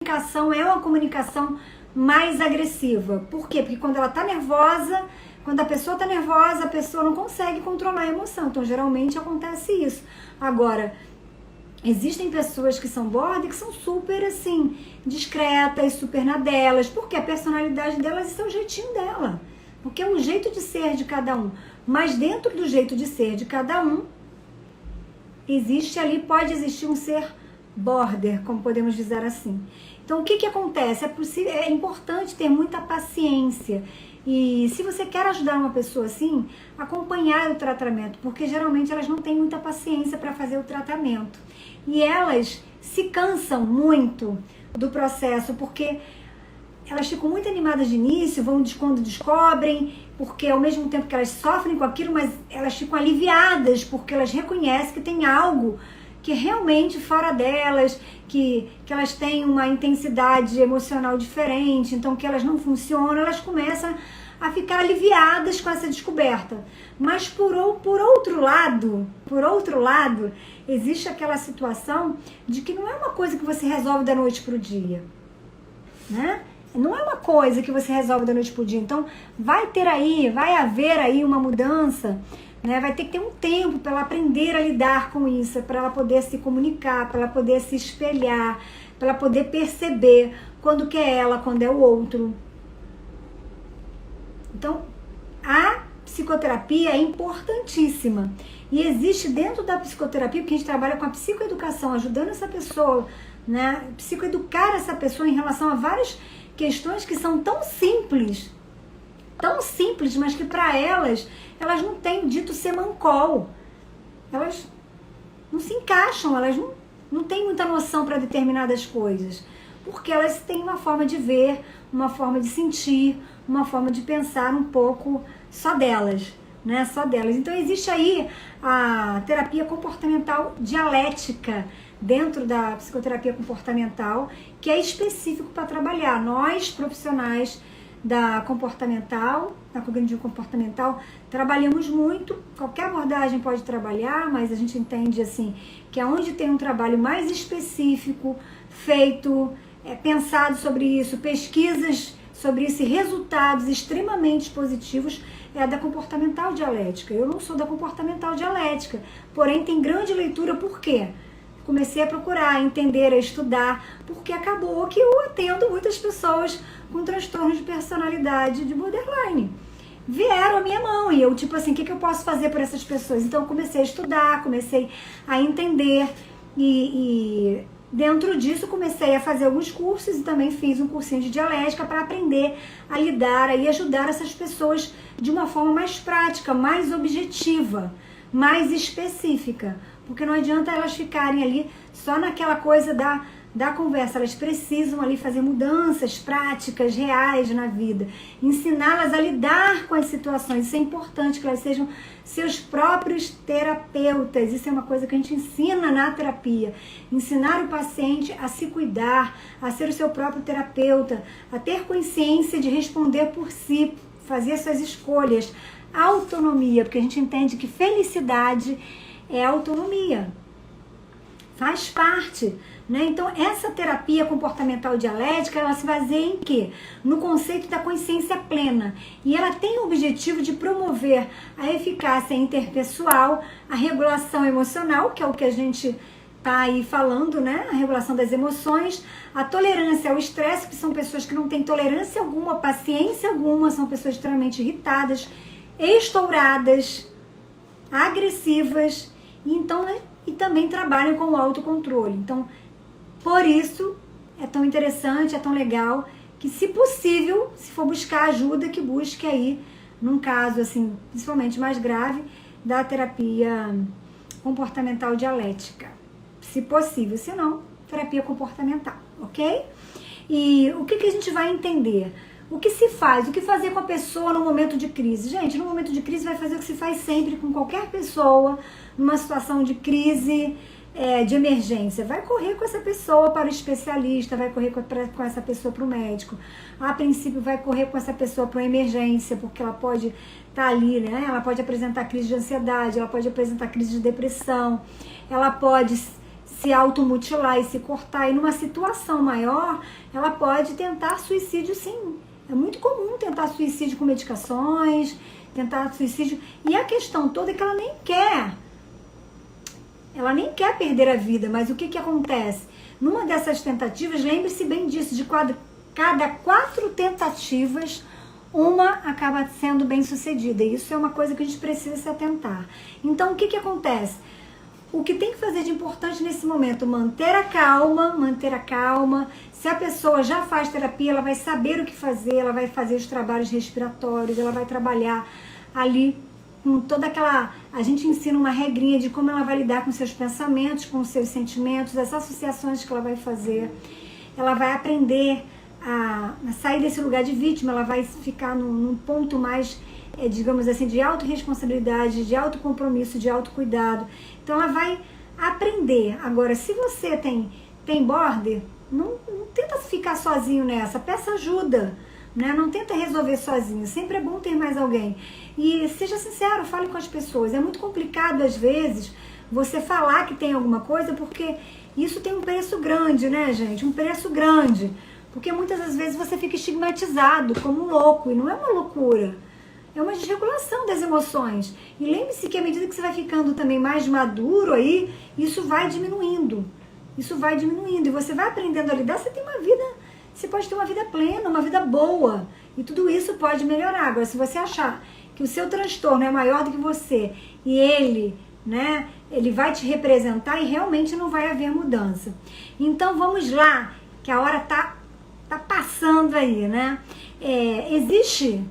comunicação é uma comunicação mais agressiva. Por quê? Porque quando ela tá nervosa, quando a pessoa tá nervosa, a pessoa não consegue controlar a emoção. Então, geralmente acontece isso. Agora, existem pessoas que são border que são super, assim, discretas, super na delas, porque a personalidade delas é o jeitinho dela. Porque é o jeito de ser de cada um. Mas dentro do jeito de ser de cada um, existe ali, pode existir um ser border, como podemos dizer assim. Então, o que acontece? É importante ter muita paciência. E se você quer ajudar uma pessoa assim, acompanhar o tratamento, porque geralmente elas não têm muita paciência para fazer o tratamento. E elas se cansam muito do processo, porque elas ficam muito animadas de início, vão quando descobrem, porque ao mesmo tempo que elas sofrem com aquilo, mas elas ficam aliviadas, porque elas reconhecem que tem algo que é realmente fora delas, que elas têm uma intensidade emocional diferente, então que elas não funcionam, elas começam a ficar aliviadas com essa descoberta. Mas por outro lado, existe aquela situação de que não é uma coisa que você resolve da noite para o dia, né? Não é uma coisa que você resolve da noite para o dia. Então, vai haver aí uma mudança, né? Vai ter que ter um tempo para ela aprender a lidar com isso, para ela poder se comunicar, para ela poder se espelhar, para ela poder perceber quando que é ela, quando é o outro. Então, a psicoterapia é importantíssima. E existe dentro da psicoterapia, porque a gente trabalha com a psicoeducação, ajudando essa pessoa, né? Psicoeducar essa pessoa em relação a várias questões que são tão simples, mas que para elas não têm dito semancol. Elas não se encaixam, elas não têm muita noção para determinadas coisas, porque elas têm uma forma de ver, uma forma de sentir, uma forma de pensar um pouco só delas, né? Só delas. Então existe aí a terapia comportamental dialética dentro da psicoterapia comportamental, que é específico para trabalhar. Nós, profissionais da comportamental, da cognitivo comportamental, trabalhamos muito, qualquer abordagem pode trabalhar, mas a gente entende assim, que é onde tem um trabalho mais específico, feito, pensado sobre isso, pesquisas sobre isso e resultados extremamente positivos, é a da comportamental dialética. Eu não sou da comportamental dialética, porém tem grande leitura. Por quê? Comecei a procurar, a entender, a estudar, porque acabou que eu atendo muitas pessoas com transtorno de personalidade de borderline. Vieram à minha mão e eu, tipo assim, o que eu posso fazer por essas pessoas? Então eu comecei a estudar, comecei a entender e dentro disso comecei a fazer alguns cursos e também fiz um cursinho de dialética para aprender a lidar e ajudar essas pessoas de uma forma mais prática, mais objetiva, mais específica. Porque não adianta elas ficarem ali só naquela coisa da conversa. Elas precisam ali fazer mudanças práticas, reais na vida. Ensiná-las a lidar com as situações. Isso é importante, que elas sejam seus próprios terapeutas. Isso é uma coisa que a gente ensina na terapia. Ensinar o paciente a se cuidar, a ser o seu próprio terapeuta, a ter consciência de responder por si, fazer suas escolhas. Autonomia, porque a gente entende que felicidade é autonomia, faz parte, né? Então essa terapia comportamental dialética, ela se baseia em quê? No conceito da consciência plena, e ela tem o objetivo de promover a eficácia interpessoal, a regulação emocional, que é o que a gente tá aí falando, né? A regulação das emoções, a tolerância ao estresse, que são pessoas que não têm tolerância alguma, paciência alguma, são pessoas extremamente irritadas, estouradas, agressivas, então, né, e também trabalham com o autocontrole. Então, por isso é tão interessante, é tão legal, que se possível, se for buscar ajuda, que busque aí, num caso assim, principalmente mais grave, da terapia comportamental dialética. Se possível, se não, terapia comportamental, ok? E o que a gente vai entender? O que se faz? O que fazer com a pessoa no momento de crise? Gente, no momento de crise vai fazer o que se faz sempre com qualquer pessoa, numa situação de crise, de emergência. Vai correr com essa pessoa para o especialista, vai correr com essa pessoa para o médico. A princípio vai correr com essa pessoa para uma emergência, porque ela pode estar ali, né? Ela pode apresentar crise de ansiedade, ela pode apresentar crise de depressão, ela pode se automutilar e se cortar, e numa situação maior, ela pode tentar suicídio sim. É muito comum tentar suicídio com medicações, tentar suicídio, e a questão toda é que ela nem quer perder a vida, mas o que acontece? Numa dessas tentativas, lembre-se bem disso, de cada 4 tentativas, uma acaba sendo bem sucedida, e isso é uma coisa que a gente precisa se atentar. Então, o que acontece? O que tem que fazer de importante nesse momento? Manter a calma. Se a pessoa já faz terapia, ela vai saber o que fazer, ela vai fazer os trabalhos respiratórios, ela vai trabalhar ali com toda aquela... A gente ensina uma regrinha de como ela vai lidar com seus pensamentos, com os seus sentimentos, as associações que ela vai fazer. Ela vai aprender a sair desse lugar de vítima, ela vai ficar num ponto mais, digamos assim, de autorresponsabilidade, de autocompromisso, de autocuidado. Então ela vai aprender. Agora, se você tem border, não tenta ficar sozinho nessa, peça ajuda, né? Não tenta resolver sozinho, sempre é bom ter mais alguém. E seja sincero, fale com as pessoas. É muito complicado, às vezes, você falar que tem alguma coisa, porque isso tem um preço grande, né, gente? Um preço grande. Porque muitas das vezes você fica estigmatizado como um louco, e não é uma loucura. É uma desregulação das emoções. E lembre-se que à medida que você vai ficando também mais maduro aí, isso vai diminuindo. Isso vai diminuindo. E você vai aprendendo a lidar, você pode ter uma vida plena, uma vida boa. E tudo isso pode melhorar. Agora, se você achar que o seu transtorno é maior do que você, e ele vai te representar, e realmente não vai haver mudança. Então vamos lá, que a hora tá passando aí, né? Existe...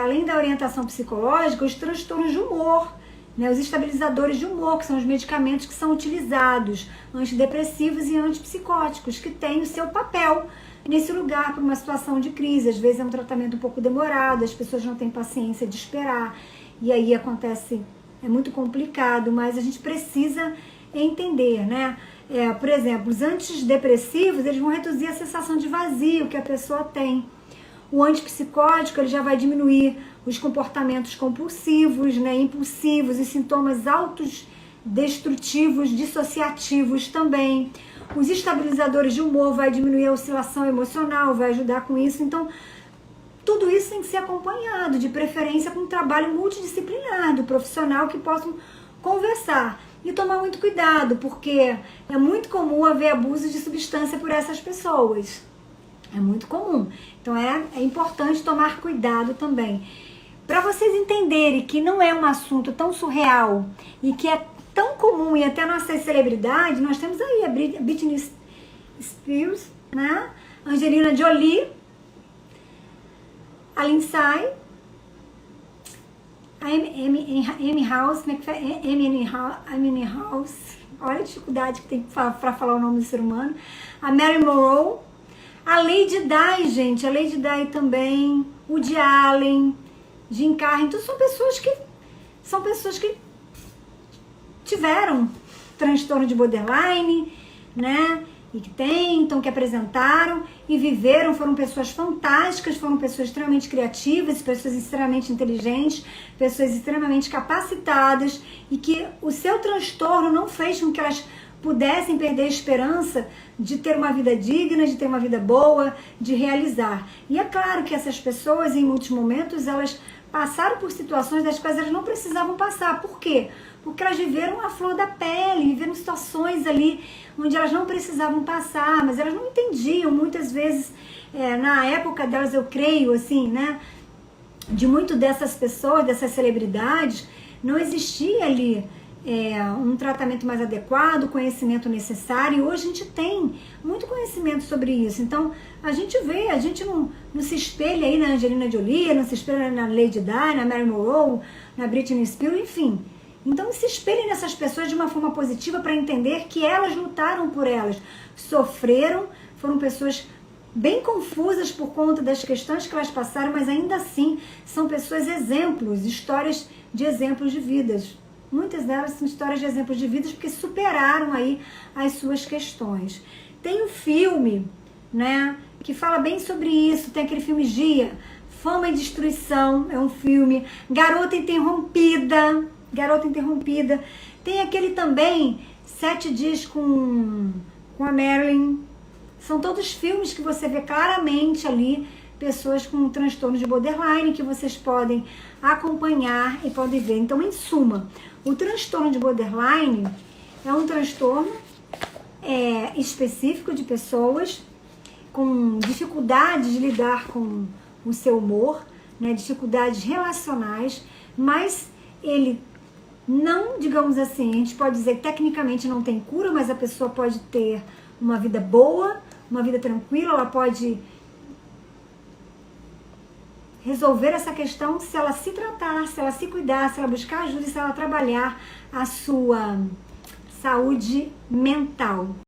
além da orientação psicológica, os transtornos de humor, né, os estabilizadores de humor, que são os medicamentos que são utilizados, antidepressivos e antipsicóticos, que têm o seu papel nesse lugar para uma situação de crise. Às vezes é um tratamento um pouco demorado, as pessoas não têm paciência de esperar, e aí acontece, é muito complicado, mas a gente precisa entender, né? Por exemplo, os antidepressivos, eles vão reduzir a sensação de vazio que a pessoa tem. O antipsicótico, ele já vai diminuir os comportamentos compulsivos, né, impulsivos e sintomas autodestrutivos, dissociativos também. Os estabilizadores de humor vai diminuir a oscilação emocional, vai ajudar com isso. Então, tudo isso tem que ser acompanhado, de preferência com um trabalho multidisciplinar do profissional que possam conversar. E tomar muito cuidado, porque é muito comum haver abuso de substância por essas pessoas. É muito comum. Então é importante tomar cuidado também. Para vocês entenderem que não é um assunto tão surreal e que é tão comum e até nossas celebridades, nós temos aí a Britney Spears, né? Angelina Jolie, a Lindsay, a Amy House, olha a dificuldade que tem para falar o nome do ser humano, a Mary Monroe, a Lady Di, gente, a Lady Di também, o Woody Allen, Jim Carrey, são pessoas que tiveram transtorno de borderline, né? E que apresentaram e viveram, foram pessoas fantásticas, foram pessoas extremamente criativas, pessoas extremamente inteligentes, pessoas extremamente capacitadas, e que o seu transtorno não fez com que elas pudessem perder a esperança de ter uma vida digna, de ter uma vida boa, de realizar. E é claro que essas pessoas, em muitos momentos, elas passaram por situações das quais elas não precisavam passar. Por quê? Porque elas viveram a flor da pele, viveram situações ali onde elas não precisavam passar, mas elas não entendiam. Muitas vezes, na época delas, eu creio, assim, né, de muito dessas pessoas, dessas celebridades, não existia ali um tratamento mais adequado, o conhecimento necessário, e hoje a gente tem muito conhecimento sobre isso. Então, a gente não se espelha aí na Angelina Jolie, não se espelha na Lady Di, na Mary Monroe, na Britney Spears, enfim. Então, se espelhem nessas pessoas de uma forma positiva para entender que elas lutaram por elas, sofreram, foram pessoas bem confusas por conta das questões que elas passaram, mas ainda assim são pessoas exemplos, histórias de exemplos de vidas. Muitas delas são histórias de exemplos de vidas porque superaram aí as suas questões. Tem um filme, né, que fala bem sobre isso, tem aquele filme Gia, Fama e Destruição, é um filme, Garota Interrompida, tem aquele também, 7 Dias com a Marilyn. São todos filmes que você vê claramente ali pessoas com transtorno de borderline que vocês podem acompanhar e podem ver. Então, em suma, o transtorno de borderline é um transtorno específico de pessoas com dificuldade de lidar com o seu humor, né, dificuldades relacionais, mas ele não, digamos assim, a gente pode dizer que tecnicamente não tem cura, mas a pessoa pode ter uma vida boa, uma vida tranquila, ela pode resolver essa questão se ela se tratar, se ela se cuidar, se ela buscar ajuda e se ela trabalhar a sua saúde mental.